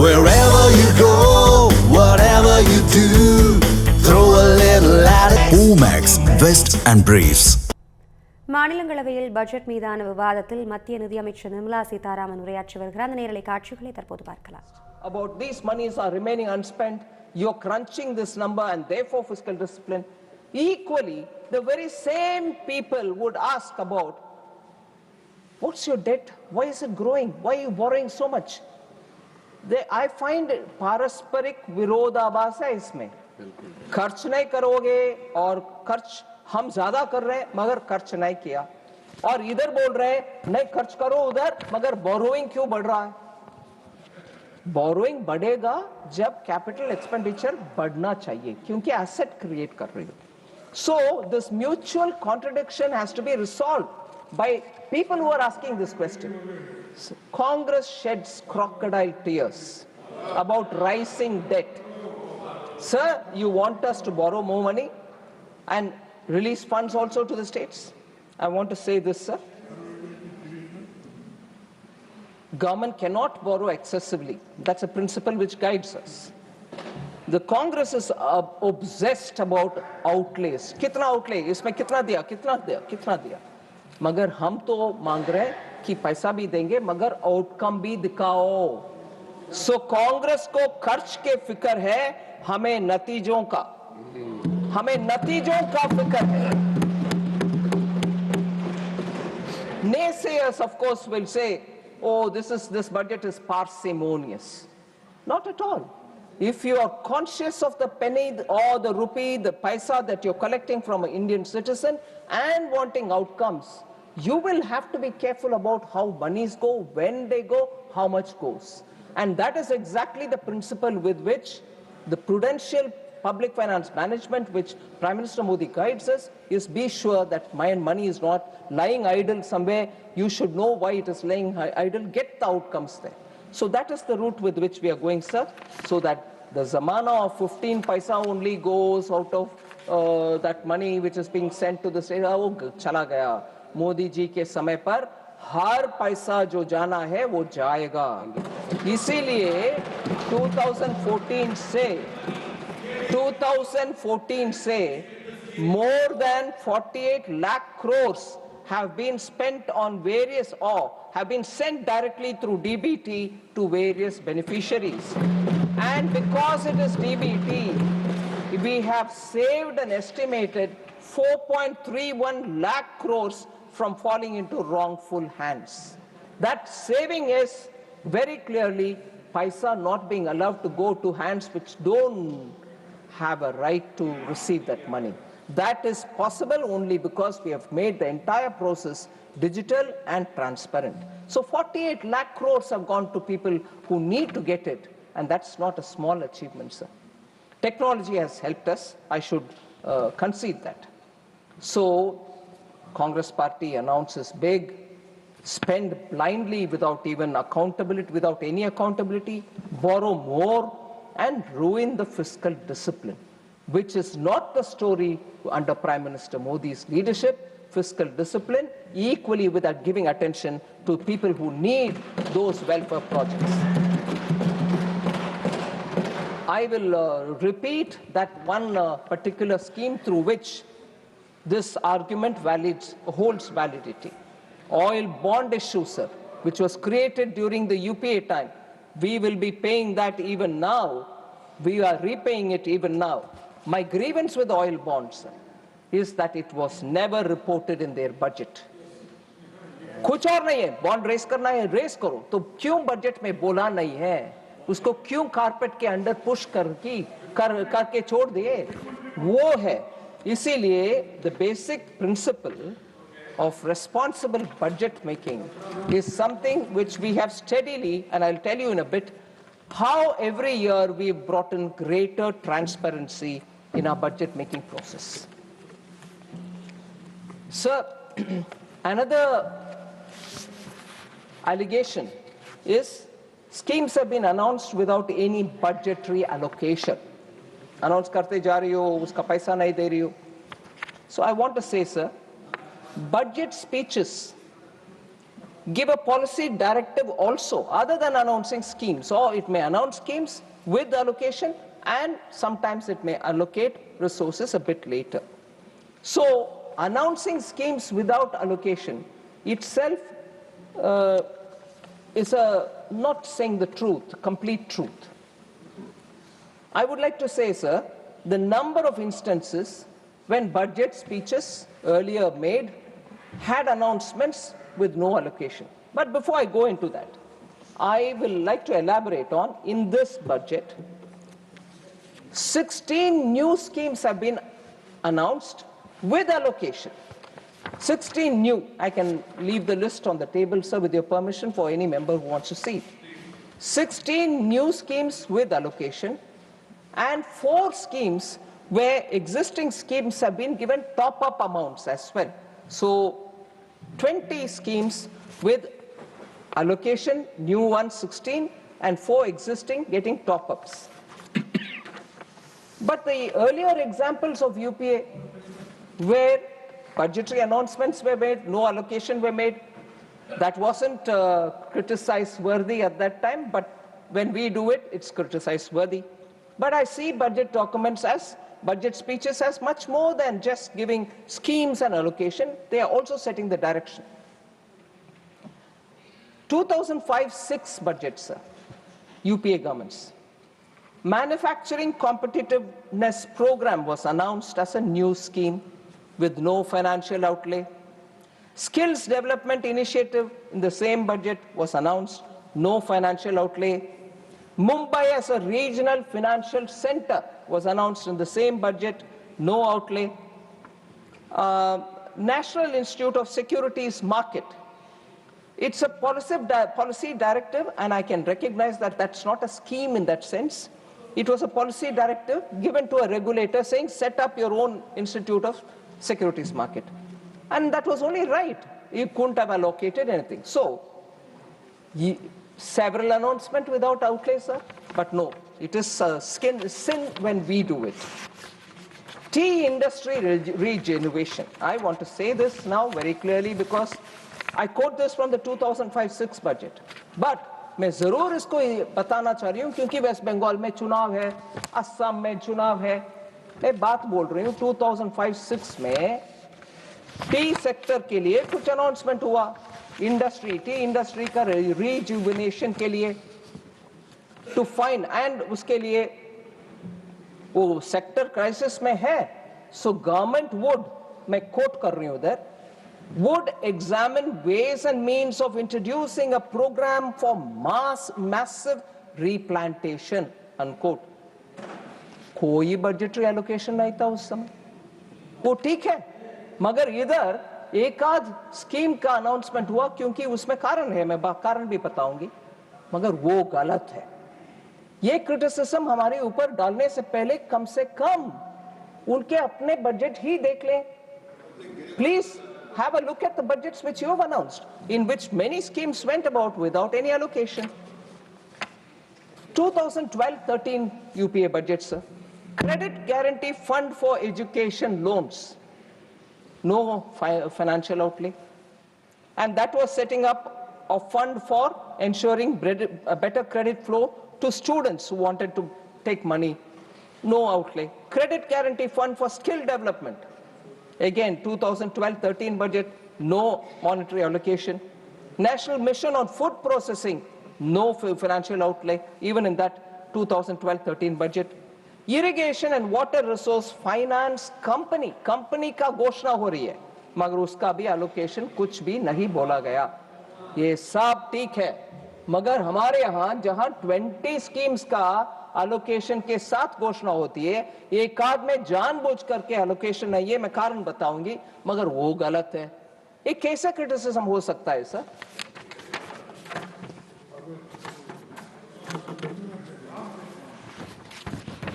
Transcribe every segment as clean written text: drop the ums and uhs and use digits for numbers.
Wherever you go, whatever you do, throw a little at it. Omax, Vest and Briefs. மாநிலங்களவையில் budget மீதான விவாதத்தில் மத்திய நிதியமைச்சர் நிர்மலா சீதாராமன் உரையாற்றி வருகிறார். அந்த நேரலை காட்சிகளை தற்போது பார்க்கலாம். About these monies are remaining unspent, you're crunching this number and therefore fiscal discipline. Equally, the very same people would ask about, what's your debt? Why is it growing? Why are you borrowing so much? I find पारस्परिक विरोधाभास है इसमें. खर्च नहीं करोगे और खर्च हम ज्यादा कर रहे हैं मगर खर्च नहीं किया, और इधर बोल रहे हैं नहीं खर्च करो उधर मगर बोरोइंग क्यों बढ़ रहा है? बोरोइंग बढ़ेगा जब कैपिटल एक्सपेंडिचर बढ़ना चाहिए क्योंकि एसेट क्रिएट कर रही हो. So this mutual contradiction has to be resolved by people who are asking this question. So, Congress sheds crocodile tears about rising debt. Sir, you want us to borrow more money and release funds also to the states? I want to say this, sir. Government cannot borrow excessively. That's a principle which guides us. The Congress is obsessed about outlays. कितना outlay? इसमें कितना दिया? कितना दिया? कितना दिया? मगर हम तो मांग रहे हैं कि पैसा भी देंगे मगर आउटकम भी दिखाओ. सो कांग्रेस को खर्च के फिक्र है, हमें नतीजों का फिक्र है. Naysayers of course will say, oh, this budget is parsimonious. Not at all. If you are conscious of the penny or the rupee, the paisa that you're collecting from an Indian citizen and wanting outcomes, you will have to be careful about how monies go, when they go, how much goes. And that is exactly the principle with which the prudential public finance management, which Prime Minister Modi guides us, is be sure that my money is not lying idle somewhere. You should know why it is lying idle, get the outcomes there. So that is the route with which we are going, sir, so that the zamana of 15 paisa only goes out of that money which is being sent to the state. वो चला गया. मोदी जी के समय पर हर पैसा जो जाना है वो जाएगा. इसीलिए 2014 से more than 48 lakh crores have been spent on various or have been sent directly through DBT to various beneficiaries. And because it is DBT, we have saved an estimated 4.31 lakh crores from falling into wrongful hands. That saving is very clearly paisa not being allowed to go to hands which don't have a right to receive that money. That is possible only because we have made the entire process digital and transparent. So 48 lakh crores have gone to people who need to get it, and that's not a small achievement, sir. Technology has helped us, I should concede that. So Congress party announces big, spend blindly without even accountability, without any accountability, borrow more and ruin the fiscal discipline, which is not the story under Prime Minister Modi's leadership. Fiscal discipline, equally without giving attention to people who need those welfare projects. I will repeat that one particular scheme through which this argument holds validity. Oil bond issue, sir, which was created during the UPA time. We will be paying that even now. We are repaying it even now. My grievance with oil bonds, sir, is that it was never reported in their budget. कुछ और नहीं है, bond race करना है, race करो, तो क्यों budget में बोला नहीं है? उसको क्यों कारपेट के अंडर पुश करके छोड़ दिए? वो है. इसीलिए the basic principle of responsible budget making is something which we have steadily, and I'll tell you in a bit, how every year we've brought in greater transparency in our budget making process. Sir, another allegation is schemes have been announced without any budgetary allocation. Announce karte ja rahi ho, uska paisa nahi de rahi ho. So I want to say, sir, budget speeches give a policy directive also, other than announcing schemes, or it may announce schemes with allocation, and sometimes it may allocate resources a bit later. So, announcing schemes without allocation itself is not saying the truth, complete truth. I would like to say, sir, the number of instances when budget speeches earlier made had announcements with no allocation. But before I go into that, I will like to elaborate on, in this budget, 16 new schemes have been announced with allocation. 16 new. I can leave the list on the table, sir, with your permission, for any member who wants to see. 16 new schemes with allocation, and 4 schemes where existing schemes have been given top-up amounts as well. So 20 schemes with allocation, new ones 16, and 4 existing getting top-ups. But the earlier examples of UPA, where budgetary announcements were made, no allocation were made, that wasn't criticized worthy at that time, but when we do it, it's criticized worthy. But I see budget documents as, budget speeches as much more than just giving schemes and allocation. They are also setting the direction. 2005-06 budget, sir, UPA governments. Manufacturing Competitiveness Program was announced as a new scheme with no financial outlay. Skills Development Initiative in the same budget was announced, no financial outlay. Mumbai as a regional financial center was announced in the same budget, no outlay. National Institute of Securities Market. It's a policy directive, and I can recognize that that's not a scheme in that sense. It was a policy directive given to a regulator saying, set up your own Institute of Securities Market. And that was only right. You couldn't have allocated anything. So, several announcements without outlay, sir, but no, it is sin when we do it. Tea industry regeneration. I want to say this now very clearly because I quote this from the 2005-06 budget. But मैं जरूर इसको बताना चाह रही हूँ क्योंकि waste Bengal में चुनाव है, असम में चुनाव है, मैं बात बोल रही हूँ 2005-06 में टी सेक्टर के लिए कुछ अनाउंसमेंट हुआ, टी इंडस्ट्री का रिजुविनेशन के लिए, टू फाइंड, एंड उसके लिए वो सेक्टर क्राइसिस में है, सो गवर्नमेंट वुड, मैं कोट कर रही हूं उधर, would examine ways and means of introducing a program for massive replantation, unquote. कोई बजटरी एलोकेशन नहीं था उस समय, वो ठीक है, मगर इधर एक आध स्कीम का अनाउंसमेंट हुआ क्योंकि उसमें कारण है, मैं कारण भी बताऊंगी, मगर वो गलत है. ये क्रिटिसिज्म हमारे ऊपर डालने से पहले कम से कम उनके अपने बजट ही देख लें. Please have a look at the budgets which you have announced, in which many schemes went about without any allocation. 2012-13 UPA budget, sir. Credit Guarantee Fund for Education Loans. No financial outlay. And that was setting up a fund for ensuring a better credit flow to students who wanted to take money. No outlay. Credit Guarantee Fund for Skill Development. Again, 2012-13 budget, no monetary allocation. National Mission on Food Processing, no financial outlay, even in that 2012-13 budget. Irrigation and Water Resource Finance Company का घोषणा हो रही है, मगर उसका भी allocation कुछ भी नहीं बोला गया. ये सब ठीक है, मगर हमारे यहाँ जहाँ 20 schemes का allocation के साथ घोषणा होती है, एक आध में जानबूझ करके allocation नहीं है, मैं कारण बताऊंगी, मगर वो गलत है. ये कैसे criticism हो सकता है sir?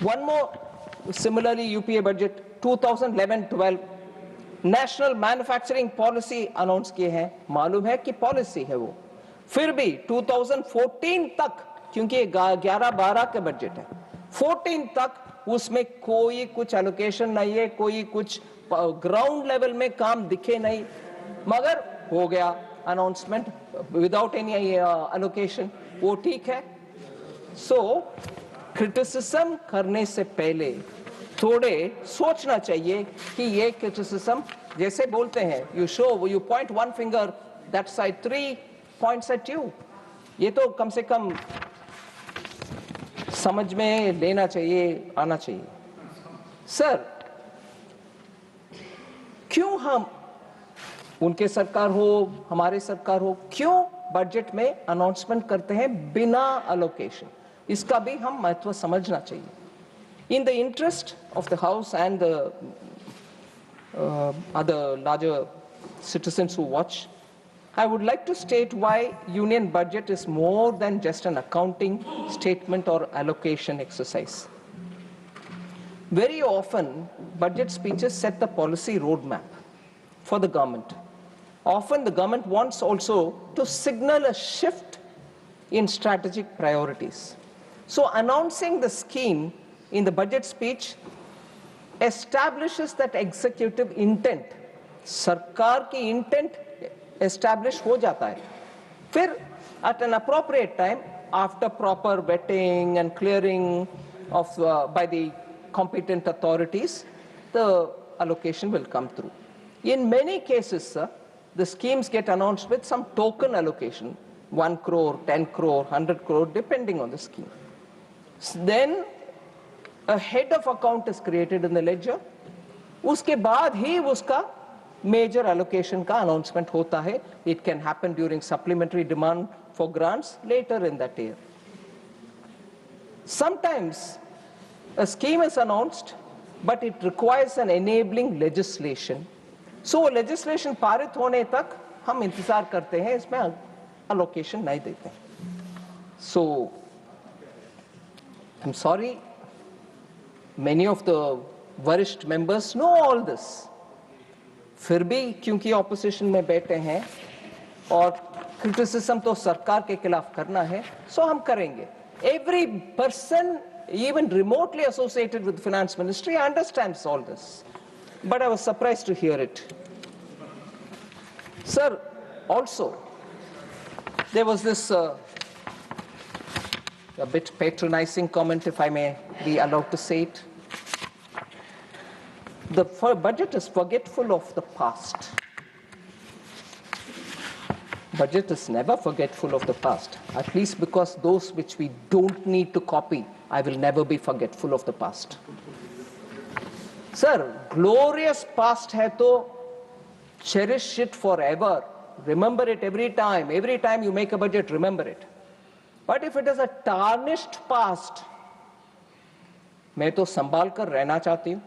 One more similarly UPA budget 2011-12 National Manufacturing Policy announce किए हैं. मालूम है कि policy है वो, फिर भी 2014 तक, क्योंकि 11-12 के बजट है, 14 तक उसमें कोई कुछ एलोकेशन नहीं है, कोई कुछ ग्राउंड लेवल में काम दिखे नहीं, मगर हो गया announcement without any allocation, वो ठीक है. So criticism करने से पहले थोड़े सोचना चाहिए कि ये criticism जैसे बोलते हैं, you point one finger, that side 3 points at you. ये तो कम से कम समझ में लेना चाहिए, आना चाहिए. सर, क्यों हम, उनके सरकार हो, हमारे सरकार हो, क्यों बजट में अनाउंसमेंट करते हैं बिना अलोकेशन? इसका भी हम महत्व समझना चाहिए. In the interest of the House and the other larger citizens who watch, I would like to state why union budget is more than just an accounting statement or allocation exercise. Very often, budget speeches set the policy roadmap for the government. Often, the government wants also to signal a shift in strategic priorities. So, announcing the scheme in the budget speech establishes that executive intent. सरकार की intent establish हो जाता है. फिर at an appropriate time, after proper vetting and clearing of by the competent authorities, the allocation will come through. In many cases, sir, the schemes get announced with some token allocation, 1 crore, 10 crore, 100 crore, depending on the scheme. Then a head of account is created in the ledger. उसके बाद ही उसका major allocation का announcement होता है. It can happen during supplementary demand for grants later in that year. Sometimes a scheme is announced, but it requires an enabling legislation. So legislation पारित होने तक हम इंतजार करते हैं, इसमें allocation नहीं देते. So I'm sorry, many of the वरिष्ठ members know all this. फिर भी क्योंकि opposition में बैठे हैं और criticism तो सरकार के खिलाफ करना है, so हम करेंगे. Every person, even remotely associated with the finance ministry, understands all this. But I was surprised to hear it. Sir, also, there was this a bit patronizing comment, if I may be allowed to say it. The budget is forgetful of the past. Budget is never forgetful of the past, at least because those which we don't need to copy, I will never be forgetful of the past. Sir, glorious past hai to cherish it forever. Remember it every time. Every time you make a budget, remember it. But if it is a tarnished past, मैं तो संभाल कर रहना चाहती हूँ.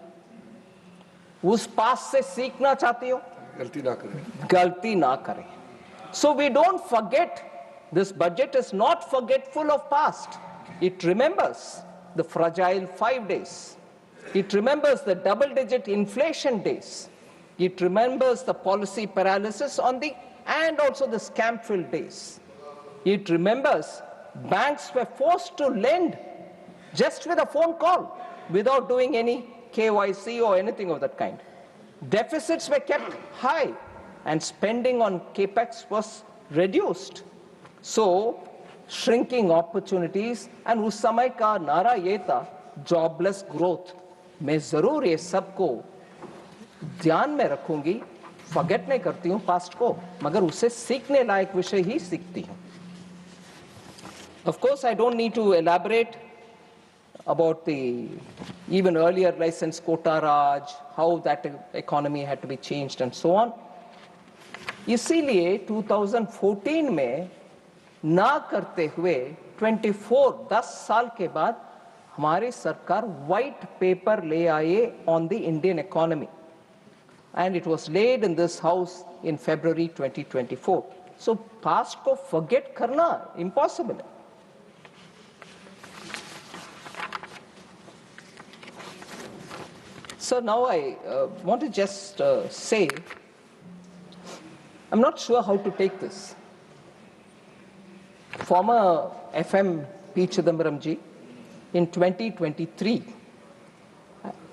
उस past से सीखना चाहती हूँ. गलती ना करें. So we don't forget. This budget is not forgetful of past. It remembers the fragile 5 days. It remembers the double-digit inflation days. It remembers the policy paralysis and also the scam-filled days. It remembers banks were forced to lend just with a phone call without doing any KYC or anything of that kind. Deficits were kept high and spending on capex was reduced. So, shrinking opportunities, and उस समय का नारा ये था jobless growth. मैं जरूर ये सबको ध्यान में रखूंगी, forget नहीं करती हूँ past को, मगर उससे सीखने लायक विषय ही सीखती हूँ. Of course, I don't need to elaborate about the even earlier license quota Raj, how that economy had to be changed and so on. इसीलिए 2014 में ना करते हुए 10 साल के बाद हमारी सरकार white paper ले आए on the Indian economy. And it was laid in this house in February 2024. So past को forget करना impossible है. So now I want to just say, I'm not sure how to take this. Former FM P. Chidambaram ji, in 2023,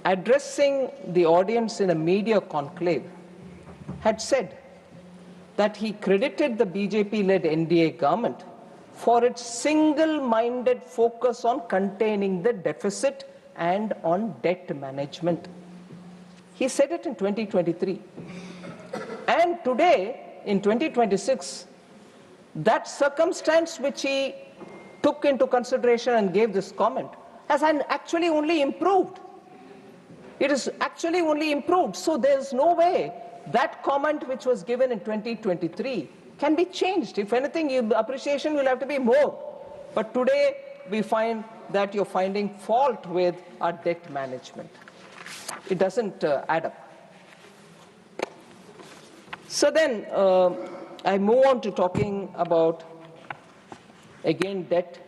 addressing the audience in a media conclave, had said that he credited the BJP-led NDA government for its single-minded focus on containing the deficit and on debt management. He said it in 2023. And today, in 2026, that circumstance which he took into consideration and gave this comment has actually only improved. It is actually only improved. So there's no way that comment which was given in 2023 can be changed. If anything, appreciation will have to be more. But today, we find that you're finding fault with our debt management. It doesn't add up. So then, I move on to talking about, again, debt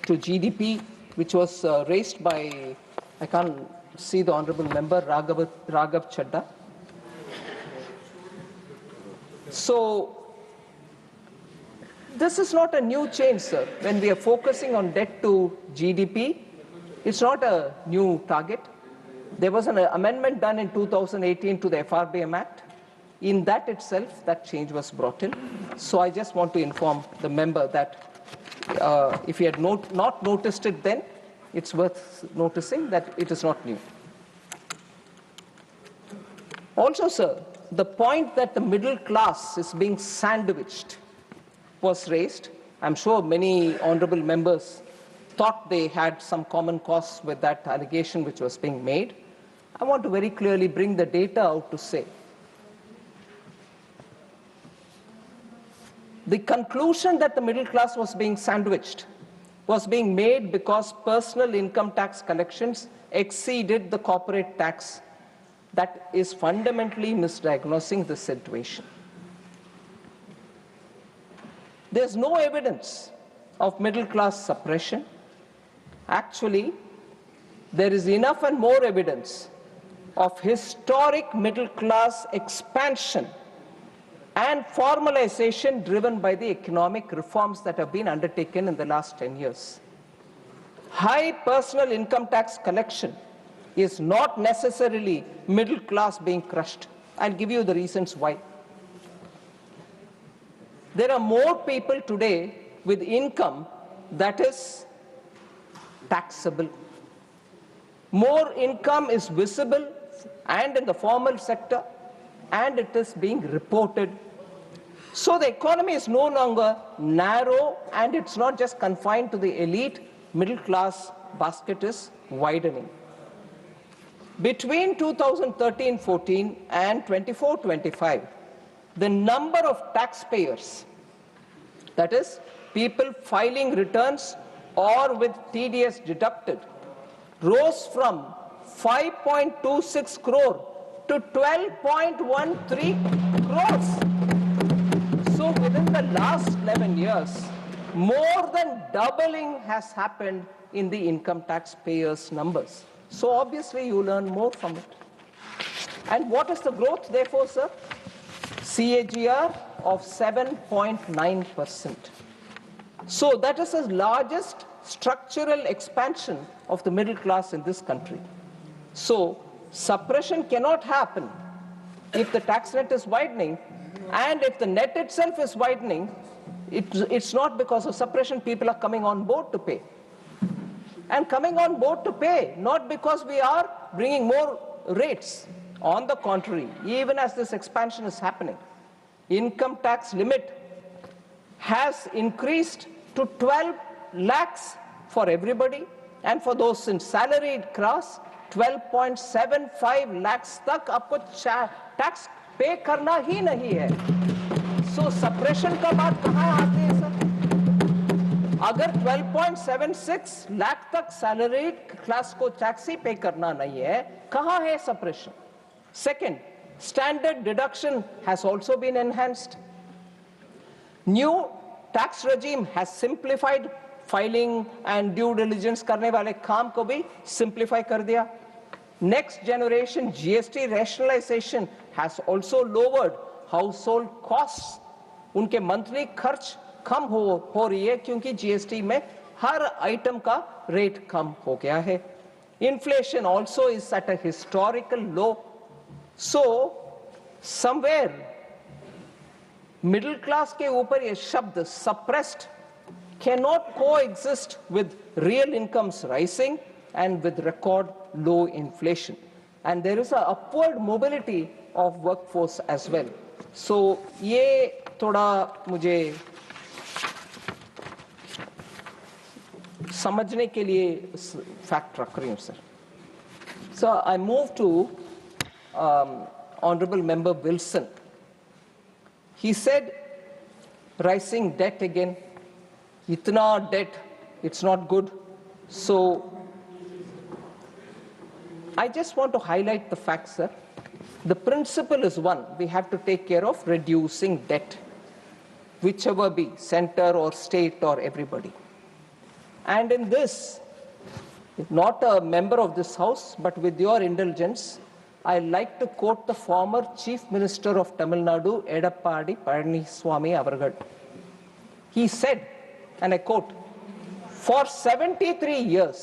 to GDP, which was raised by, I can't see the honorable member, Raghav Chadda. So, this is not a new change, sir. When we are focusing on debt to GDP, it's not a new target. There was an amendment done in 2018 to the FRBM Act. In that itself, that change was brought in. So I just want to inform the member that if he had not noticed it then, it's worth noticing that it is not new. Also, sir, the point that the middle class is being sandwiched was raised. I'm sure many honorable members thought they had some common cause with that allegation which was being made. I want to very clearly bring the data out to say the conclusion that the middle class was being sandwiched was being made because personal income tax collections exceeded the corporate tax. That is fundamentally misdiagnosing the situation. There's no evidence of middle class suppression. Actually, there is enough and more evidence of historic middle class expansion and formalization driven by the economic reforms that have been undertaken in the last 10 years. High personal income tax collection is not necessarily middle class being crushed. I'll give you the reasons why. There are more people today with income that is taxable. More income is visible and in the formal sector, and it is being reported. So the economy is no longer narrow, and it's not just confined to the elite. Middle class basket is widening. Between 2013-14 and 24-25, the number of taxpayers, that is, people filing returns or with TDS deducted, rose from 5.26 crore to 12.13 crores. So within the last 11 years, more than doubling has happened in the income taxpayers' numbers. So obviously you learn more from it. And what is the growth therefore, sir? CAGR of 7.9%. So that is the largest structural expansion of the middle class in this country. So suppression cannot happen if the tax net is widening, and if the net itself is widening, it's not because of suppression. People are coming on board to pay. And coming on board to pay, not because we are bringing more rates. On the contrary, even as this expansion is happening, income tax limit has increased to 12 lakhs for everybody, and for those in salaried class, 12.75 lakhs तक आपको tax पे करना ही नहीं है. So suppression का बात कहाँ आती है सर? अगर 12.76 लाख तक salaried class को टैक्स ही पे करना नहीं है, कहाँ है suppression? Second, standard deduction has also been enhanced. New tax regime has simplified filing and due diligence करने वाले काम को भी simplify कर दिया. Next generation GST rationalization has also lowered household costs. उनके monthly खर्च कम हो रही है क्योंकि GST में हर item का rate कम हो गया है. Inflation also is at a historical low. So somewhere middle class के ऊपर ये शब्द suppressed cannot coexist with real incomes rising and with record low inflation. And there is a upward mobility of workforce as well. So ये थोड़ा मुझे समझने के लिए फैक्ट रख रही हूँ sir. So I move to Honorable Member Wilson. He said, rising debt again. Itna debt, it's not good. So I just want to highlight the fact, sir. The principle is one. We have to take care of reducing debt, whichever be center or state or everybody. And in this, not a member of this house, but with your indulgence, I like to quote the former Chief Minister of Tamil Nadu, Edappadi Palaniswamy Avargal. He said, and I quote, "For 73 years,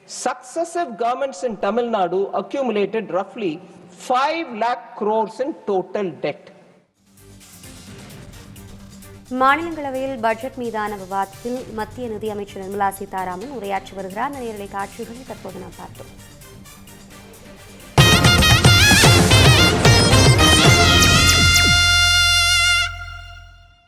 successive governments in Tamil Nadu accumulated roughly 5 lakh crores in total debt." மாநிலங்களவையில் budget மீதான விவாதத்தில் மத்திய நிதியமைச்சர் நிர்மலா சீதாராமன் உரையாற்றி வருகிறார். நேரலை காட்சிகளை தற்போது நாம் பார்த்தோம்.